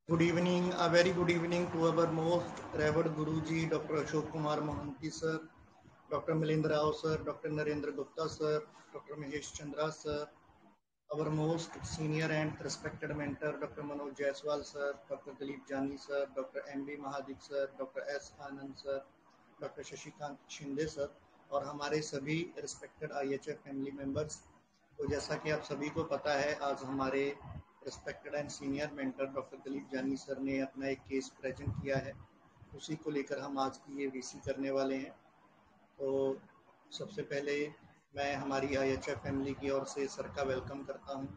Good evening, a very good evening to our most revered Guruji, Dr. Ashok Kumar Mohanty sir, Dr. Milendra Rao sir, Dr. Narendra Gupta sir, Dr. Mahesh Chandra sir, our most senior and respected mentor, Dr. Manoj Jaiswal sir, Dr. Dilip Jani sir, Dr. M.B. Mahadik sir, Dr. S. Anand sir, doctor Shashikant Shinde sir और हमारे सभी respected IHF family members. तो जैसा कि आप सभी को पता है, आज हमारे respected and senior mentor doctor Dilip जानी सर ने अपना एक केस प्रेजेंट किया है, उसी को लेकर हम आज की ये वीसी करने वाले हैं। तो सबसे पहले मैं हमारी आईएचएफ फैमिली की ओर से सर का वेलकम करता हूँ।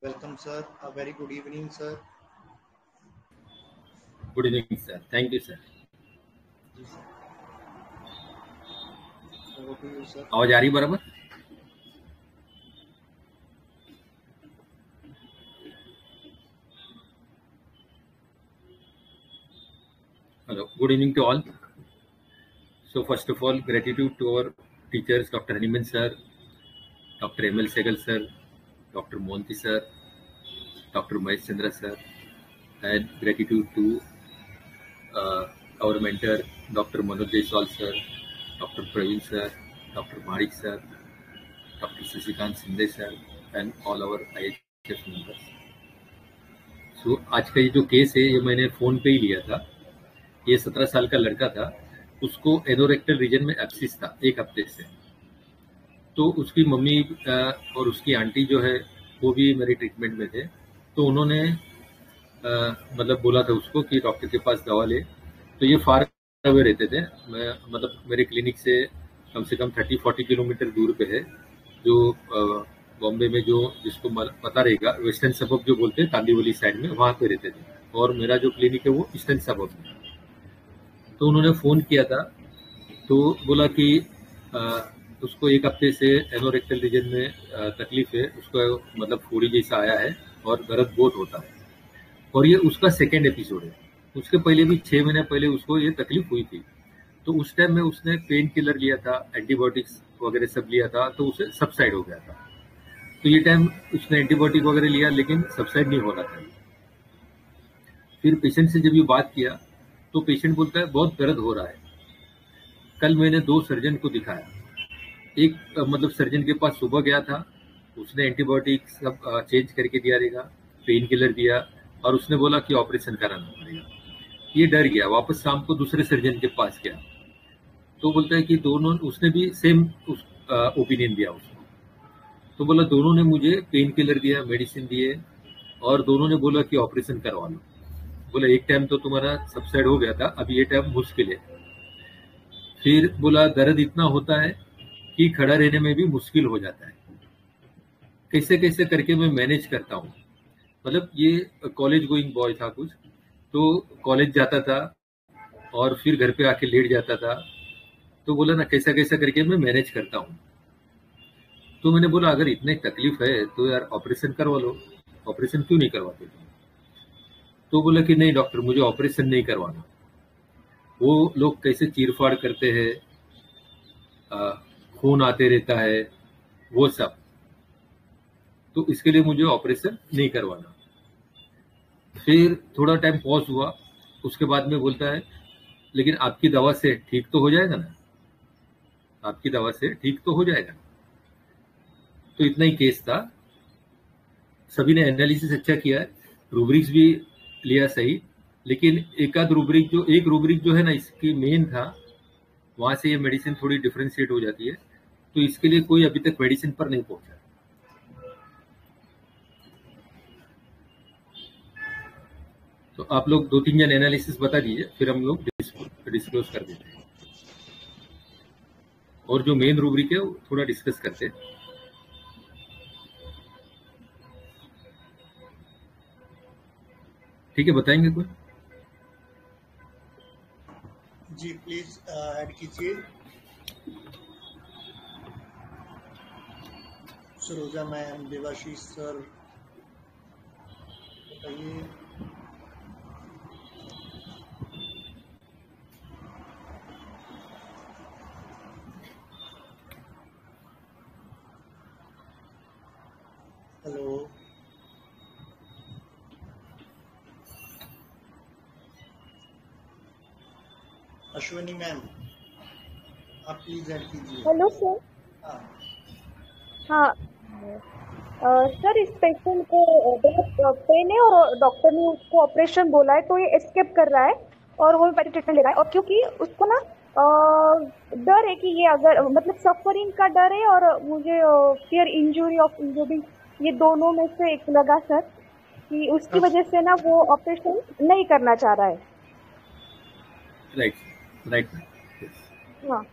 Welcome sir, a very good evening sir. Good evening sir, thank you sir. जी sir, over to you sir. आवाज आ रही बराबर? Hello, good evening to all. So first of all, gratitude to our teachers, Dr. Haniman sir, Dr. M.L. Segal sir, Dr. Mohanty sir, Dr. Mahesh Chandra sir, and gratitude to our mentor, Dr. Manoj Jaiswal sir, Dr. Praveen sir, Dr. Mahadik sir, Dr. Shashikant Shinde sir, and all our IHF members. So आज का ये जो case है ये मैंने phone पे ही लिया था। ये 17 साल का लड़का था, उसको एनोरेक्टल रीजन में एब्सिस था 1 हफ्ते से। तो उसकी मम्मी और उसकी आंटी जो है वो भी मेरे ट्रीटमेंट में थे, तो उन्होंने मतलब बोला था उसको कि डॉक्टर के पास दवा ले। तो ये फार अवे रहते थे, मैं मतलब मेरे क्लिनिक से कम 30-40 किलोमीटर दूर पे है, जो बॉम्बे में जो जिसको पता रहेगा वेस्टर्न सबब जो बोलते हैं कांदीवली साइड में, वहाँ पे रहते थे। और मेरा जो क्लिनिक है वो ईस्टर्न सबब में। तो उन्होंने फ़ोन किया था, तो बोला कि उसको 1 हफ्ते से एनोरेक्टल रीजन में तकलीफ है, उसको मतलब फोड़ी जैसा आया है और दर्द बहुत होता है, और ये उसका सेकेंड एपिसोड है। उसके पहले भी 6 महीने पहले उसको ये तकलीफ हुई थी। तो उस टाइम में उसने पेन किलर लिया था, एंटीबायोटिक्स वगैरह सब लिया था, तो उसे सबसाइड हो गया था। तो ये टाइम उसने एंटीबायोटिक वगैरह लिया लेकिन सबसाइड नहीं हो रहा था। फिर पेशेंट से जब ये बात किया तो पेशेंट बोलता है बहुत दर्द हो रहा है। कल मैंने 2 सर्जन को दिखाया। एक मतलब सर्जन के पास सुबह गया था, उसने एंटीबायोटिक सब चेंज करके दिया रहेगा, पेन किलर दिया, और उसने बोला कि ऑपरेशन कराना पड़ेगा। ये डर गया, वापस शाम को दूसरे सर्जन के पास गया, तो बोलता है कि दोनों, उसने भी सेम ओपिनियन दिया उसको। तो बोला दोनों ने मुझे पेन किलर दिया, मेडिसिन दिए, और दोनों ने बोला कि ऑपरेशन करवा लो। बोला एक टाइम तो तुम्हारा सबसाइड हो गया था, अभी ये टाइम मुश्किल है। फिर बोला दर्द इतना होता है कि खड़ा रहने में भी मुश्किल हो जाता है, कैसे कैसे करके मैं मैनेज करता हूँ। मतलब ये कॉलेज गोइंग बॉय था कुछ, तो कॉलेज जाता था और फिर घर पे आके लेट जाता था। तो बोला ना कैसा कैसा करके मैं मैनेज करता हूँ। तो मैंने बोला अगर इतनी तकलीफ है तो यार ऑपरेशन करवा लो, ऑपरेशन क्यों नहीं करवाते तुम? तो बोला कि नहीं डॉक्टर, मुझे ऑपरेशन नहीं करवाना। वो लोग कैसे चीरफाड़ करते हैं, खून आते रहता है, वो सब, तो इसके लिए मुझे ऑपरेशन नहीं करवाना। फिर थोड़ा टाइम पॉज हुआ, उसके बाद में बोलता है लेकिन आपकी दवा से ठीक तो हो जाएगा ना, आपकी दवा से ठीक तो हो जाएगा। तो इतना ही केस था। सभी ने एनालिसिस अच्छा किया है, रूब्रिक्स भी लिया सही, लेकिन एक रूब्रिक जो है ना इसकी मेन था, वहां से ये मेडिसिन थोड़ी डिफ्रेंशिएट हो जाती है, तो इसके लिए कोई अभी तक मेडिसिन पर नहीं पहुंचा। तो आप लोग 2-3 जन एनालिसिस बता दीजिए, फिर हम लोग डिस्क्लोज कर देते हैं, और जो मेन रूब्रिक है वो थोड़ा डिस्कस करते हैं। ठीक है, बताएंगे कोई? जी प्लीज ऐड कीजिए। सरोजा मैम, देवाशीष सर, बताइए। हेलो, अश्विनी मैम, आप प्लीज ऐड कीजिए। Hello sir. हाँ हाँ सर, इस पेशेंट को बहुत पेन है और डॉक्टर ने उसको ऑपरेशन बोला है, तो ये एस्केप कर रहा है और होम्योपैथी ट्रीटमेंट ले रहा है। और क्योंकि उसको ना डर है कि ये अगर मतलब सफरिंग का डर है और मुझे फियर इंजरी ऑफ इंजरी, ये दोनों में से एक लगा सर कि उसकी वजह से ना वो ऑपरेशन नहीं करना चाह रहा है। Right right. हाँ,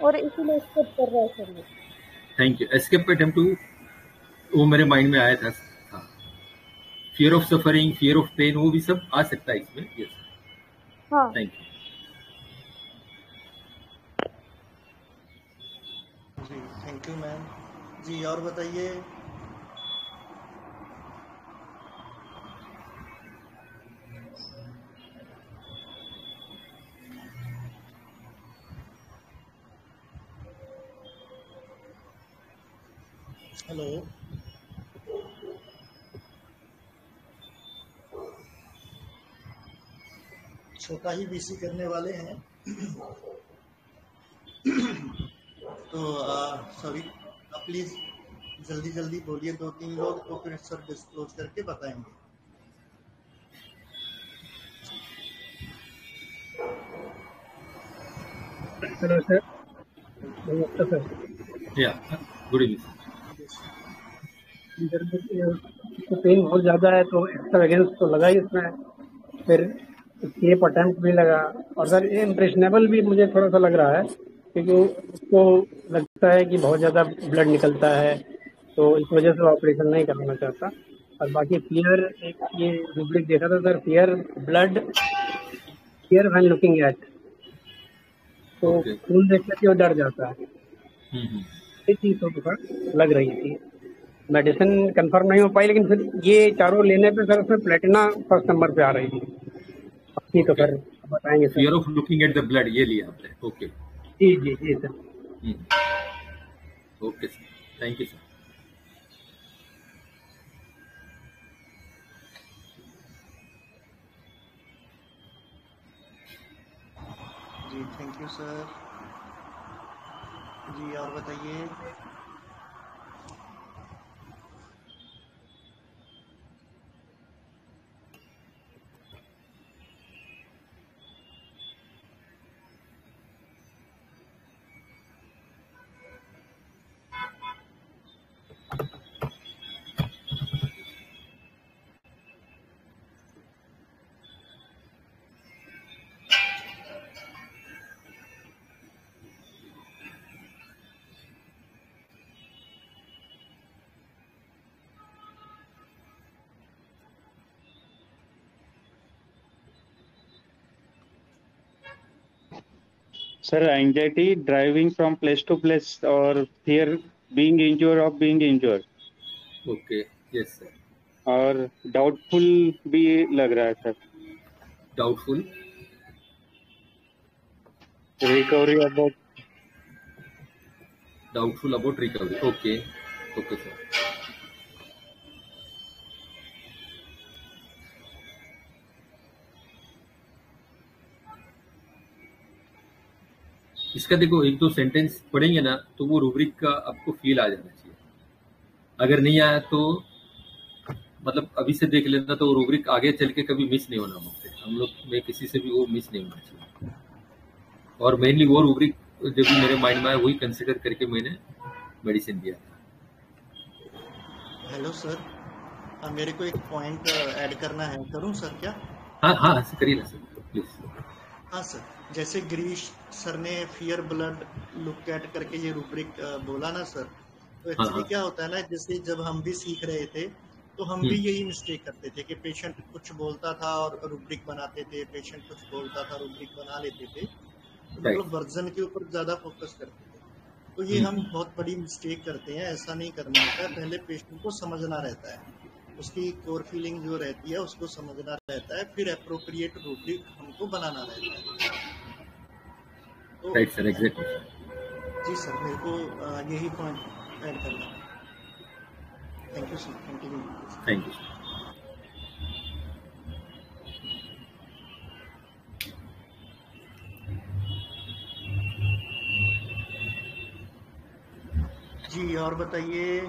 और इसीलिए एस्केप कर रहा है सर ये। Thank you. Escape attempt too, वो मेरे माइंड में आया था। Fear of suffering, fear of pain, वो भी सब आ सकता है इसमें। यस, हाँ थैंक यू जी, थैंक यू मैम जी। और बताइए। हेलो, छोटा ही बीसी करने वाले हैं तो सॉरी, आप प्लीज जल्दी जल्दी बोलिए, 2-3 लोग, तो फिर सर डिस्क्लोज करके बताएंगे। हेलो सर, नमस्ते सर। या गुड इवनिंग। इसको पेन बहुत ज़्यादा है तो एक्स्ट्रा वेगेंस तो लगा ही इसमें, फिर स्केप अटेम्प्ट भी लगा, और सर ये इम्प्रेशनेबल भी मुझे थोड़ा सा लग रहा है क्योंकि उसको लगता है कि बहुत ज़्यादा ब्लड निकलता है, तो इस वजह से ऑपरेशन नहीं करना चाहता। और बाकी फियर, एक ये रूब्रिक देखा था sir, fear blood, fear when looking at, तो ओके। खून देख करके वो डर जाता है। ये चीज़ तो लग रही थी। मेडिसिन कंफर्म नहीं हो पाई, लेकिन फिर ये चारों लेने पे सर उसमें प्लेटिना फर्स्ट नंबर पे आ रही थी। बाकी तो सर बताएंगे sir. Fear of looking at the blood, ये लिया आपने। ओके जी जी जी sir. Okay sir, thank you sir. जी, थैंक यू सर जी। और बताइए। Sir, anxiety, driving from place to place, or fear being injured of being injured, okay, yes sir. और डाउटफुल भी लग रहा है sir. Doubtful, recovery about, doubtful about recovery. Okay okay sir. इसका देखो, एक दो सेंटेंस पढ़ेंगे ना तो वो रूब्रिक का आपको फील आ जाना चाहिए। अगर नहीं आया तो मतलब अभी से देख लेना, तो रूब्रिक आगे चल के कभी मिस नहीं होना मुझसे, हम लोग में किसी से भी वो मिस नहीं होना चाहिए। और मेनली वो रूब्रिक जब भी मेरे माइंड में आया वही कंसिडर करके मैंने मेडिसिन दिया था। हेलो सर, मेरे को एक पॉइंट ऐड करना है, करूं सर क्या? हाँ हाँ, करिए ना सर प्लीज। हाँ सर, जैसे गिरीश सर ने फियर ब्लड लुक एट करके ये रूब्रिक बोला ना सर, तो एक्चुअली क्या होता है ना, जैसे जब हम भी सीख रहे थे तो हम भी यही मिस्टेक करते थे कि पेशेंट कुछ बोलता था और रूब्रिक बनाते थे, पेशेंट कुछ बोलता था रूब्रिक बना लेते थे, तो मतलब वर्जन के ऊपर ज्यादा फोकस करते थे। तो ये हम बहुत बड़ी मिस्टेक करते हैं, ऐसा नहीं करना होता है। पहले पेशेंट को समझना रहता है, उसकी कोर फीलिंग जो रहती है उसको समझना रहता है, फिर एप्रोप्रिएट रूब्रिक हमको बनाना रहता है। तो राइट सर, एग्जैक्टली। जी सर, मेरे को यही पॉइंट ऐड करना है। Thank you sir, thank you sir. जी और बताइए।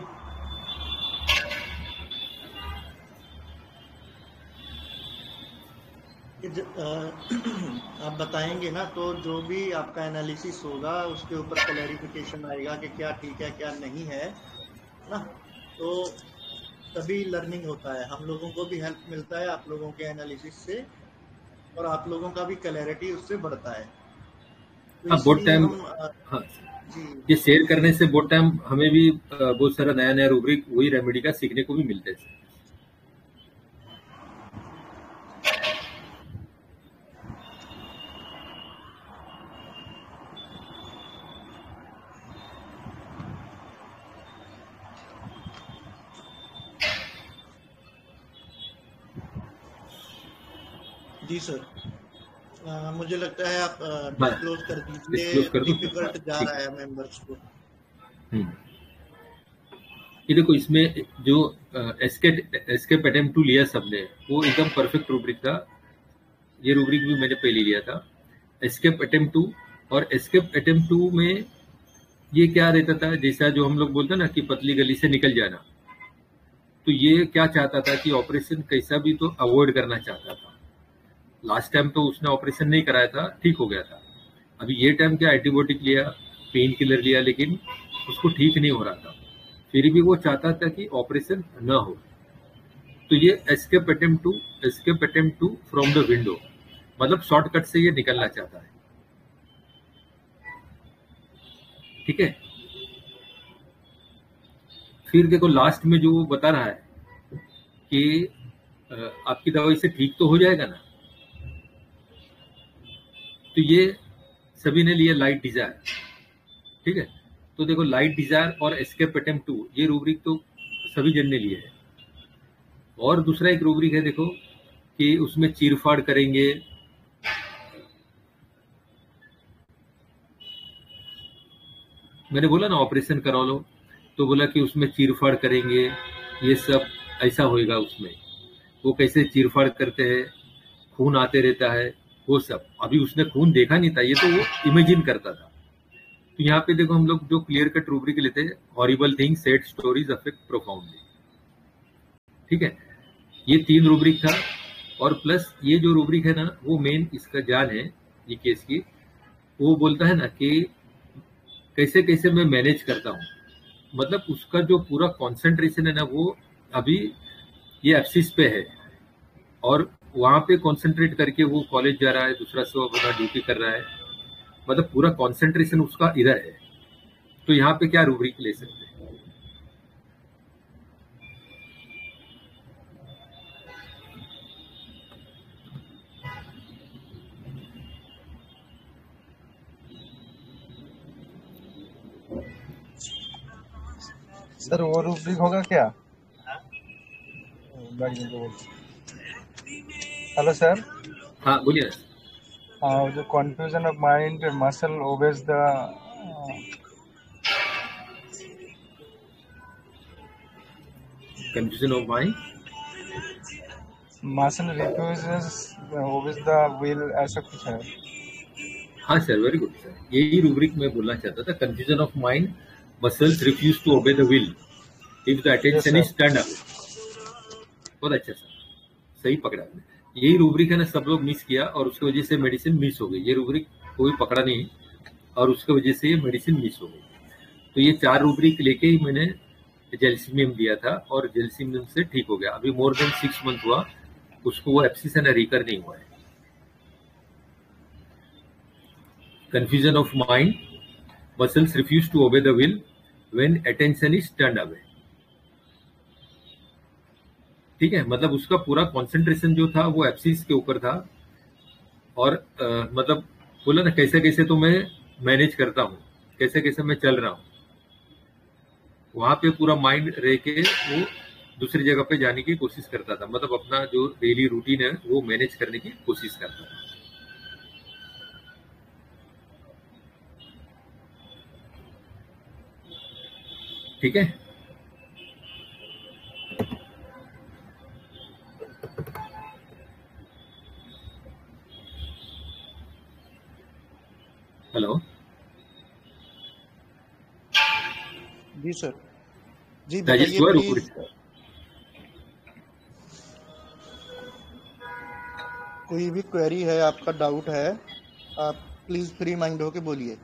आप बताएंगे ना तो जो भी आपका एनालिसिस होगा उसके ऊपर क्लैरिफिकेशन आएगा कि क्या ठीक है क्या नहीं है ना। तो तभी लर्निंग होता है, हम लोगों को भी हेल्प मिलता है आप लोगों के एनालिसिस से, और आप लोगों का भी क्लैरिटी उससे बढ़ता है। तो हाँ बहुत इसलिए टाइम। हम हाँ जी ये शेयर करने से बहुत टाइम हमें भी बहुत सारा नया नया रूब्रिक वही रेमेडी का सीखने को भी मिलता है। जी सर। मुझे लगता है आप हाँ डिस्क्लोज कर दीजिए, डिस्क्लोज कर दूं फिर? हाँ डिफिकल्ट जा ठीक रहा है। है मेंबर्स को। हम्म। ये देखो इसमें जो एस्केप अटेम्प्ट टू लिया सबने वो एकदम परफेक्ट रूब्रिक था। ये रूब्रिक भी मैंने पहले लिया था, एस्केप अटेम्प्ट टू। और एस्केप अटेम्प्ट टू में ये क्या रहता था, जैसा जो हम लोग बोलते हैं ना कि पतली गली से निकल जाना, तो ये क्या चाहता था कि ऑपरेशन कैसा भी तो अवॉइड करना चाहता था। लास्ट टाइम तो उसने ऑपरेशन नहीं कराया था, ठीक हो गया था। अभी ये टाइम क्या एंटीबायोटिक लिया, पेन किलर लिया, लेकिन उसको ठीक नहीं हो रहा था, फिर भी वो चाहता था कि ऑपरेशन न हो। तो ये escape attempt to from the window, मतलब शॉर्टकट से ये निकलना चाहता है। ठीक है। फिर देखो लास्ट में जो वो बता रहा है कि आपकी दवाई से ठीक तो हो जाएगा ना, तो ये सभी ने लिया लाइट डिजायर। ठीक है। तो देखो लाइट डिजायर और एस्केप अटेम्प्ट टू ये रूब्रिक तो सभी जन ने लिए है। और दूसरा एक रूब्रिक है देखो कि उसमें चीरफाड़ करेंगे, मैंने बोला ना ऑपरेशन करा लो, तो बोला कि उसमें चीरफाड़ करेंगे, ये सब ऐसा होएगा उसमें। वो कैसे चीरफाड़ करते हैं, खून आते रहता है, वो सब। अभी उसने खून देखा नहीं था, ये तो वो इमेजिन करता था। तो यहाँ पे देखो हम लोग जो क्लियर कट रूब्रिक लेते हैं, horrible thing sad stories affect profoundly. ठीक है। ये 3 रूब्रिक था। और प्लस ये जो रूब्रिक है ना वो मेन इसका जान है ये केस की। वो बोलता है ना कि कैसे कैसे मैं मैनेज करता हूँ, मतलब उसका जो पूरा कंसंट्रेशन है ना वो अभी ये एप्सिस पे है, और वहां पे कंसंट्रेट करके वो कॉलेज जा रहा है, दूसरा से वो अपना ड्यूटी कर रहा है, मतलब पूरा कंसंट्रेशन उसका इधर है। तो यहाँ पे क्या रूब्रिक ले सकते हैं? सर वो रूब्रिक होगा क्या? Hello sir. हाँ बोलिए ना। जो confusion of mind, muscle obeys the confusion of mind, muscle refuses obeys the will, ऐसा कुछ है। हाँ सर वेरी गुड सर, यही रूब्रिक मैं बोलना चाहता था। Confusion of mind, muscles refuse to obey the will if the yes attention is sir. Turn away. बहुत अच्छा सर, सही पकड़ा आपने। यही रूब्रिक है ना सब लोग मिस किया और उसकी वजह से मेडिसिन मिस हो गई। ये रूब्रिक कोई पकड़ा नहीं और उसकी वजह से ये मेडिसिन मिस हो गई। तो ये 4 रूब्रिक लेके ही मैंने जेल्सिमियम दिया था और जेल्सिमियम से ठीक हो गया। अभी मोर देन 6 मंथ हुआ उसको, वो एप्सिस है ना रिकर नहीं हुआ है। Confusion of mind, muscles refuse to obey the will when attention is turned away. ठीक है, मतलब उसका पूरा कंसंट्रेशन जो था वो एप्सिस के ऊपर था। और मतलब बोला ना कैसे कैसे तो मैं मैनेज करता हूँ, कैसे कैसे मैं चल रहा हूँ, वहां पे पूरा माइंड रह के वो दूसरी जगह पे जाने की कोशिश करता था, मतलब अपना जो डेली रूटीन है वो मैनेज करने की कोशिश करता था। ठीक है। हेलो। जी सर। जी That is बताइए your प्लीज। rubric. कोई भी क्वेरी है, आपका डाउट है, आप प्लीज फ्री माइंड होके बोलिए।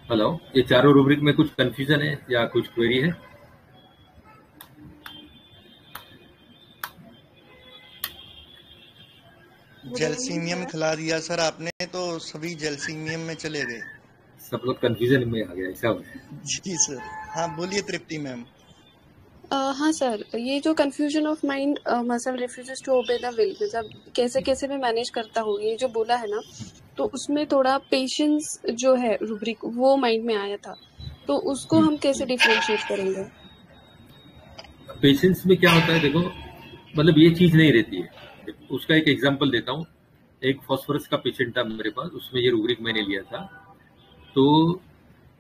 हेलो, ये चारों रूब्रिक में कुछ कंफ्यूजन है या कुछ क्वेरी है? जेलसीमियम खिला दिया सर आपने, तो सभी जेलसीमियम में चले गए। सब लोग कंफ्यूजन में आ गया, ऐसा हो गया। जी सर। हाँ बोलिए तृप्ति मैम। हाँ सर, ये जो confusion of mind muscle refuses to obey the will, मतलब कैसे कैसे मैं मैनेज करता हूँ, ये जो बोला है ना, तो उसमें थोड़ा पेशेंस जो है रूब्रिक वो माइंड में आया था, तो उसको हम कैसे डिफरेंशिएट करेंगे? पेशेंस में क्या होता है, देखो मतलब ये चीज नहीं रहती है। उसका एक एग्जांपल देता हूँ। एक फॉस्फोरस का पेशेंट था मेरे पास, उसमें ये रूब्रिक मैंने लिया था। तो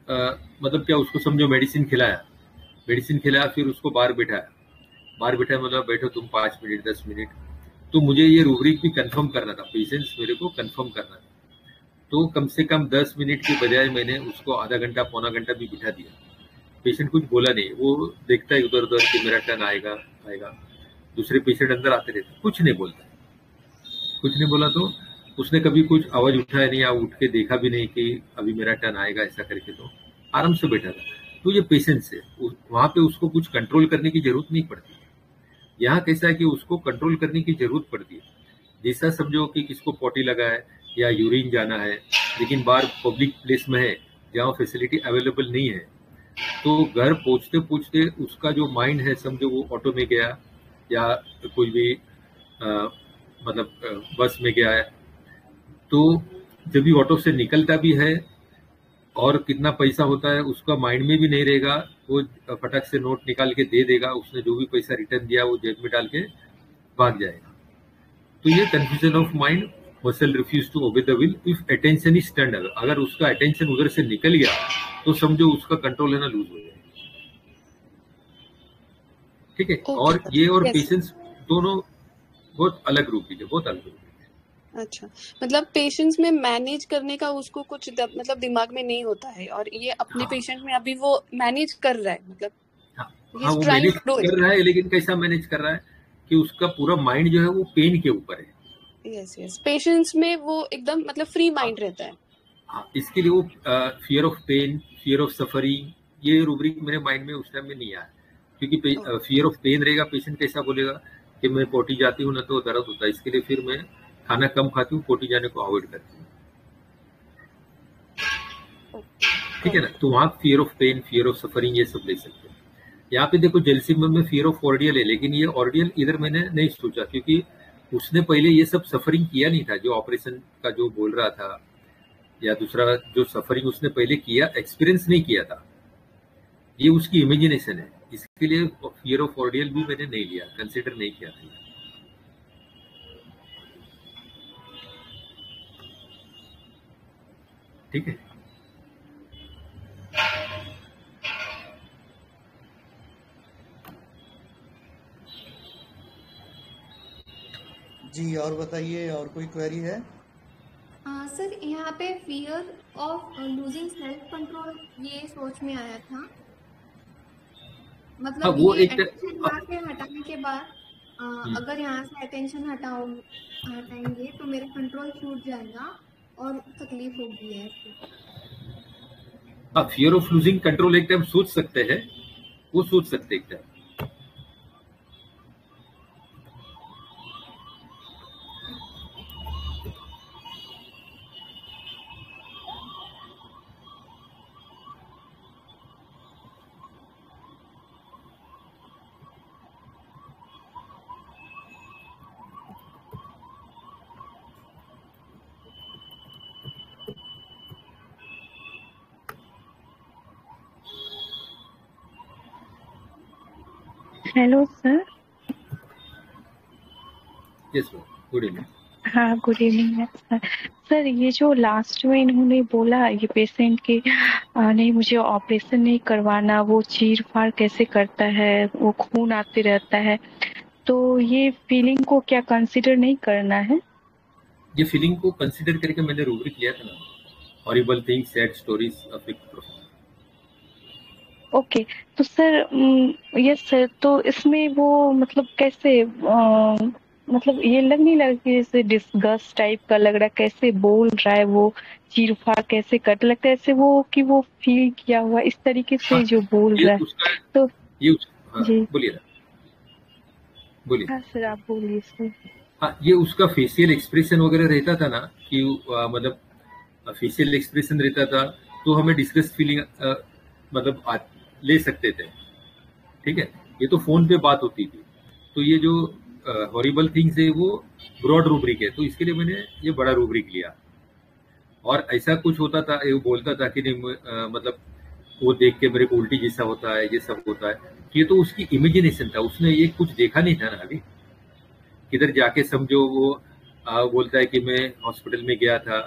मतलब क्या, उसको समझो मेडिसिन खिलाया, फिर उसको बाहर बिठाया मतलब बैठो तुम 5 मिनट 10 मिनट। तो मुझे ये रूब्रिक भी कंफर्म करना था, पेशेंस मेरे को कंफर्म करना था। तो कम से कम 10 मिनट के बजाय मैंने उसको आधा घंटा पौना घंटा भी बिठा दिया। पेशेंट कुछ बोला नहीं, वो देखता है उधर उधर कि मेरा टर्न आएगा। दूसरे पेशेंट अंदर आते रहते, कुछ नहीं बोला। तो उसने कभी कुछ आवाज उठाया नहीं या उठ के देखा भी नहीं कि अभी मेरा टर्न आएगा ऐसा करके, तो आराम से बैठा था। तो ये पेशेंस है, वहां पे उसको कुछ कंट्रोल करने की जरूरत नहीं पड़ती। यहाँ कैसा है कि उसको कंट्रोल करने की जरूरत पड़ती है। जैसा समझो कि किसको पोटी लगा है या यूरिन जाना है, लेकिन बाहर पब्लिक प्लेस में है जहाँ फैसिलिटी अवेलेबल नहीं है, तो घर पहुंचते पहुंचते उसका जो माइंड है, समझो वो ऑटो में गया या कोई भी मतलब बस में गया है, तो जब भी ऑटो से निकलता भी है और कितना पैसा होता है उसका माइंड में भी नहीं रहेगा। वो फटक से नोट निकाल के दे देगा, उसने जो भी पैसा रिटर्न दिया वो जेब में डाल के भाग जाएगा। तो ये confusion of mind, muscle refuse to obey the will if attention is turned. अगर उसका अटेंशन उधर से निकल गया तो समझो उसका कंट्रोल है ना लूज हो जाएगा। ठीक है। और ये और पेशेंस दोनों बहुत अलग रूप है, बहुत अलग रूप है। अच्छा, मतलब पेशेंस में मैनेज करने का उसको कुछ मतलब दिमाग में नहीं होता है, और ये अपने पेशेंट में अभी वो मैनेज कर रहा है, मतलब हाँ वो मैनेज कर रहा है, लेकिन कैसा मैनेज कर रहा है कि उसका पूरा माइंड जो है वो पेन के ऊपर है। यस, पेशेंस में वो एकदम मतलब फ्री माइंड रहता है। हाँ, इसके लिए वो fear of pain, fear of suffering, ये रूब्रिक मेरे माइंड में उस टाइम में नहीं आया। क्योंकि फियर ऑफ पेन रहेगा, पेशेंट कैसा बोलेगा कि मैं पोटी जाती हूँ ना तो दर्द होता है, इसके लिए फिर मैं खाना कम खाती हूँ, पोटी जाने को अवॉइड करती हूँ। ठीक है ना। तो वहाँ fear of pain, fear of suffering ये सब ले सकते हैं। यहाँ पे देखो जेलसिमियम में फियर ऑफ ऑर्डियल है, लेकिन ये ऑर्डियल इधर मैंने नहीं सोचा, क्योंकि उसने पहले ये सब सफरिंग किया नहीं था। जो ऑपरेशन का जो बोल रहा था या दूसरा जो सफरिंग उसने पहले किया, एक्सपीरियंस नहीं किया था, ये उसकी इमेजिनेशन है। इसके लिए फियर ऑफ ऑर्डियल भी मैंने नहीं लिया, कंसिडर नहीं किया था। ठीक है। जी और बताइए, और कोई क्वेरी है? सर यहाँ पे fear of losing self control ये सोच में आया था, मतलब वो ये एक अटेंशन यहाँ से हटाने के बाद अगर यहाँ से अटेंशन हटाएंगे तो मेरा कंट्रोल छूट जाएगा और तकलीफ होगी ऐसे। फियर ऑफ लूजिंग कंट्रोल एक टाइम सोच सकते हैं, वो सोच सकते एक time. Hello sir. Yes ma'am, good evening. हाँ, गुड इवनिंग सर। सर, ये जो लास्ट में इन्होंने बोला ये पेशेंट के नहीं मुझे ऑपरेशन नहीं करवाना, वो चीर-फाड़ कैसे करता है, वो खून आते रहता है, तो ये फीलिंग को क्या कंसीडर नहीं करना है? ये फीलिंग को कंसीडर करके मैंने रूब्रिक लिया था ना, horrible things, sad stories affect profile. Okay, तो सर यस सर, तो इसमें वो मतलब कैसे मतलब ये लग नहीं लगा कि जैसे डिस्गस्ट टाइप का लग रहा है, कैसे बोल रहा है वो, चीर-फाड़ कैसे करता लगता है ऐसे वो कि वो फील किया हुआ इस तरीके हाँ, से जो बोल ये रहा है। उसका तो हाँ, जी। बोलिए ना, बोलिए। हाँ सर, आप बोलिए सर। हाँ, ये उसका फेशियल एक्सप्रेशन वगैरह रहता था ना कि मतलब फेशियल एक्सप्रेशन रहता था, तो हमें डिस्कस फीलिंग मतलब ले सकते थे। ठीक है, ये तो फोन पे बात होती थी। तो ये जो हॉरिबल थिंग्स है वो ब्रॉड रूब्रिक है, तो इसके लिए मैंने ये बड़ा रूब्रिक लिया। और ऐसा कुछ होता था, ये बोलता था कि नहीं मतलब वो देख के मेरे को उल्टी जैसा होता है, ये सब होता है। तो ये तो उसकी इमेजिनेशन था, उसने ये कुछ देखा नहीं था ना अभी। किधर जाके समझो वो बोलता है कि मैं हॉस्पिटल में गया था,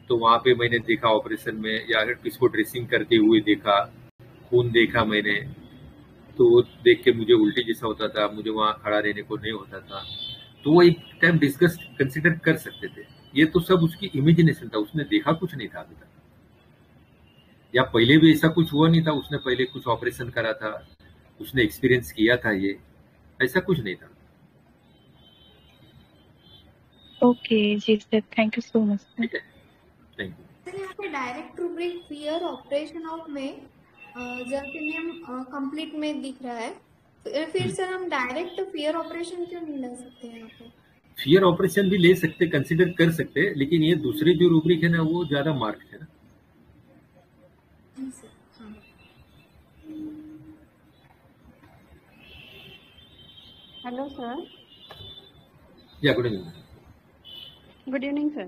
तो वहां पे मैंने देखा ऑपरेशन में, या अगर किसको ड्रेसिंग करते हुए देखा, खून देखा मैंने, तो वो देख के मुझे उल्टी जैसा होता था, मुझे वहां खड़ा रहने को नहीं होता था। तो वो एक टाइम डिस्कस कंसिडर कर सकते थे। ये तो सब उसकी इमेजिनेशन था, उसने देखा कुछ नहीं था अभी तक, या पहले भी ऐसा कुछ हुआ नहीं था, उसने पहले कुछ ऑपरेशन करा था, उसने एक्सपीरियंस किया था, ये ऐसा कुछ नहीं था। ओके जी sir, thank you so much sir. ठीक है, थैंक यू। सर यहाँ पे direct rubric fear operation of में जर्पिनियम कंप्लीट में दिख रहा है, फिर सर हम डायरेक्ट फियर ऑपरेशन क्यों नहीं ले सकते यहाँ पे? फियर ऑपरेशन भी ले सकते, कंसिडर कर सकते, लेकिन ये दूसरे जो रूब्रिक है ना वो ज्यादा मार्क है ना। जी सर, हाँ। Hello sir. या good evening. Good evening sir.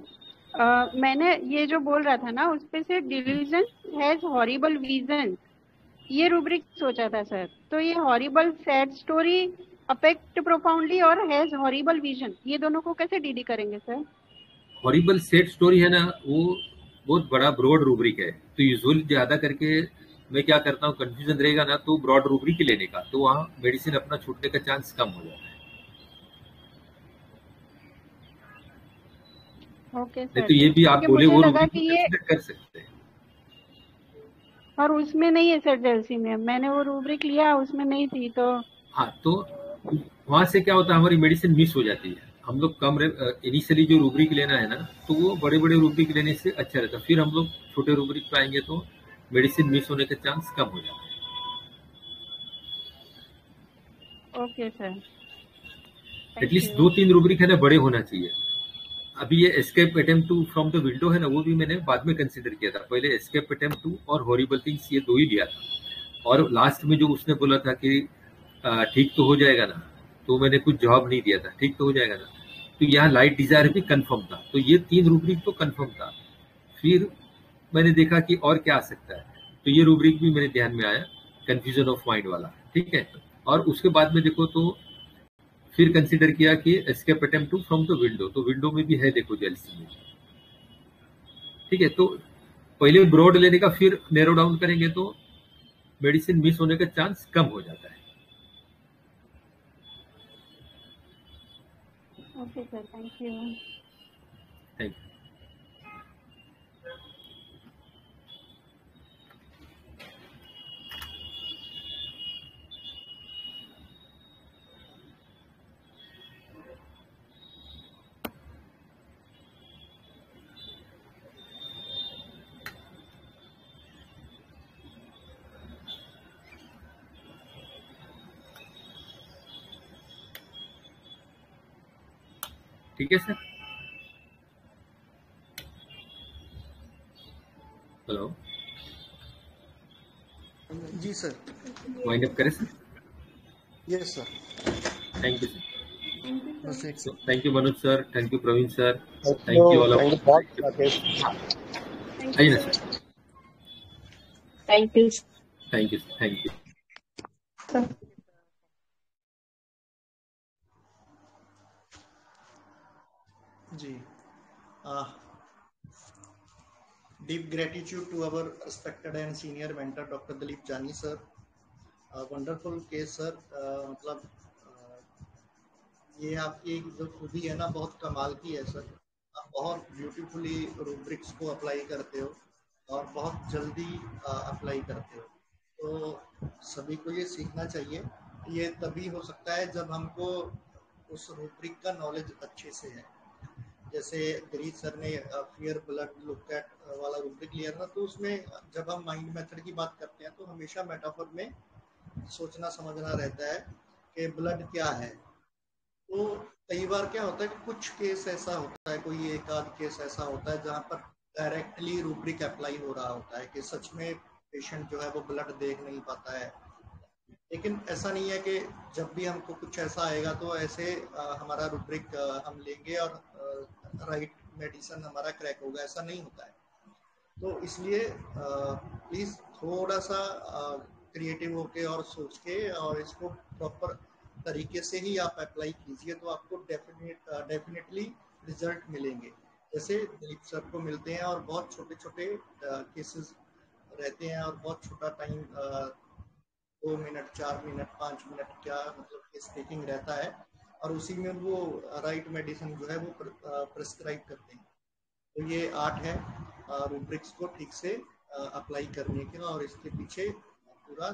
मैंने ये जो बोल रहा था ना उस पे से डिल्यूजन हैज हॉरिबल विजन, ये रूब्रिक सोचा था सर। तो ये horrible sad story affect profoundly और हैज हॉरिबल विजन, ये दोनों को कैसे डीडी करेंगे सर? हॉरिबल सैड स्टोरी है ना, वो बहुत बड़ा ब्रॉड रूब्रिक है। तो यूजुअली ज्यादा करके मैं क्या करता हूँ, कंफ्यूजन रहेगा ना तो ब्रॉड रूब्रिक ही लेने का, तो वहाँ मेडिसिन अपना छूटने का चांस कम हो जाता है। ओके नहीं सर, तो ये भी आप क्योंकि बोले मुझे वो लगा रूब्रिक कि भी ये कंसिडर कर सकते हैं। और उसमें नहीं है सर, जेलसी में मैंने वो रूब्रिक लिया उसमें नहीं थी, तो हाँ, तो वहां से क्या होता है, हमारी मेडिसिन मिस हो जाती है। हम लोग कम इनिशियली जो रूब्रिक लेना है ना, तो वो बड़े बड़े रूब्रिक लेने से अच्छा रहता है। फिर हम लोग छोटे रूब्रिक पे आएंगे तो मेडिसिन मिस होने का चांस कम हो जाता है। Okay sir, thank at least you. 2-3 rubric है ना बड़े होना चाहिए। अभी ये escape attempt to from the window है ना, वो भी मैंने बाद में कंसिडर किया था। पहले एस्केप अटेम्प्ट टू और हॉरिबल थिंग्स, ये दो ही लिया था। और लास्ट में जो उसने बोला था कि ठीक तो हो जाएगा ना, तो मैंने कुछ जवाब नहीं दिया था, ठीक तो हो जाएगा ना। तो यहाँ लाइट डिजायर भी कंफर्म था, तो ये 3 रूब्रिक तो कंफर्म था। फिर मैंने देखा कि और क्या आ सकता है, तो ये रूब्रिक भी मेरे ध्यान में आया, कंफ्यूजन ऑफ माइंड वाला। ठीक है, और उसके बाद में देखो तो फिर कंसिडर किया कि escape attempt to from the window, तो विंडो में भी है देखो जेलसी में। ठीक है, तो पहले ब्रॉड लेने का, फिर नैरो डाउन करेंगे तो मेडिसिन मिस होने का चांस कम हो जाता है। Okay sir, thank you. Thank you. ठीक है सर। हेलो, जी सर। वाइंड अप करें sir? Yes sir. Thank you sir. Thank you बस सर। एक thank you Manoj sir, thank you Pravin sir, thank thank you all of you बहुत Rakesh. Thank आइए you ना sir. Sir. Thank you thank you, thank you. Sir. जी, deep gratitude to our respected and senior mentor Dr. Dilip Jani sir. Wonderful case sir. मतलब ये आपकी जो खूबी है ना बहुत कमाल की है सर। आप बहुत ब्यूटीफुली रूब्रिक्स को अप्लाई करते हो और बहुत जल्दी अप्लाई करते हो, तो सभी को ये सीखना चाहिए। ये तभी हो सकता है जब हमको उस रूब्रिक का नॉलेज अच्छे से है। जैसे गिरीश सर ने फियर ब्लड लुक एट वाला रूब्रिक लिया था, तो उसमें जब हम माइंड मेथड की बात करते हैं तो हमेशा मेटाफर में सोचना समझना रहता है कि ब्लड क्या है। तो कई बार क्या होता है कि कुछ केस ऐसा होता है, कोई एक आध केस ऐसा होता है जहाँ पर डायरेक्टली रूब्रिक अप्लाई हो रहा होता है कि सच में पेशेंट जो है वो ब्लड देख नहीं पाता है। लेकिन ऐसा नहीं है कि जब भी हमको कुछ ऐसा आएगा तो ऐसे हमारा रूब्रिक हम लेंगे और राइट मेडिसिन हमारा क्रैक होगा, ऐसा नहीं होता है। तो इसलिए प्लीज़ थोड़ा सा क्रिएटिव होके और सोच के और इसको प्रॉपर तरीके से ही आप अप्लाई कीजिए, तो आपको डेफिनेटली रिजल्ट मिलेंगे। जैसे दिलीप सर को मिलते हैं और बहुत छोटे छोटे केसेस रहते हैं और बहुत छोटा टाइम 2 मिनट 4 मिनट 5 मिनट क्या मतलब केस टेकिंग रहता है, और उसी में वो राइट मेडिसिन जो है वो प्रिस्क्राइब करते हैं। तो ये आर्ट है रूब्रिक्स को ठीक से अप्लाई करने के, और इसके पीछे पूरा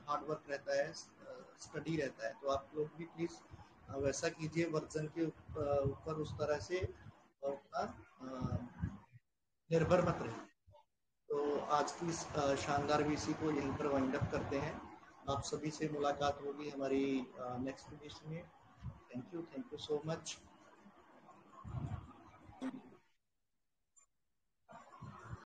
हार्ड वर्क रहता है, स्टडी रहता है। तो आप लोग भी प्लीज़ वैसा कीजिए, वर्जन के ऊपर उस तरह से अपना निर्भर मत रहे। तो आज की शानदार वीसी को यहीं पर वाइंड अप करते हैं। आप सभी से मुलाकात होगी हमारी नेक्स्ट वीडियो में। Thank you so much.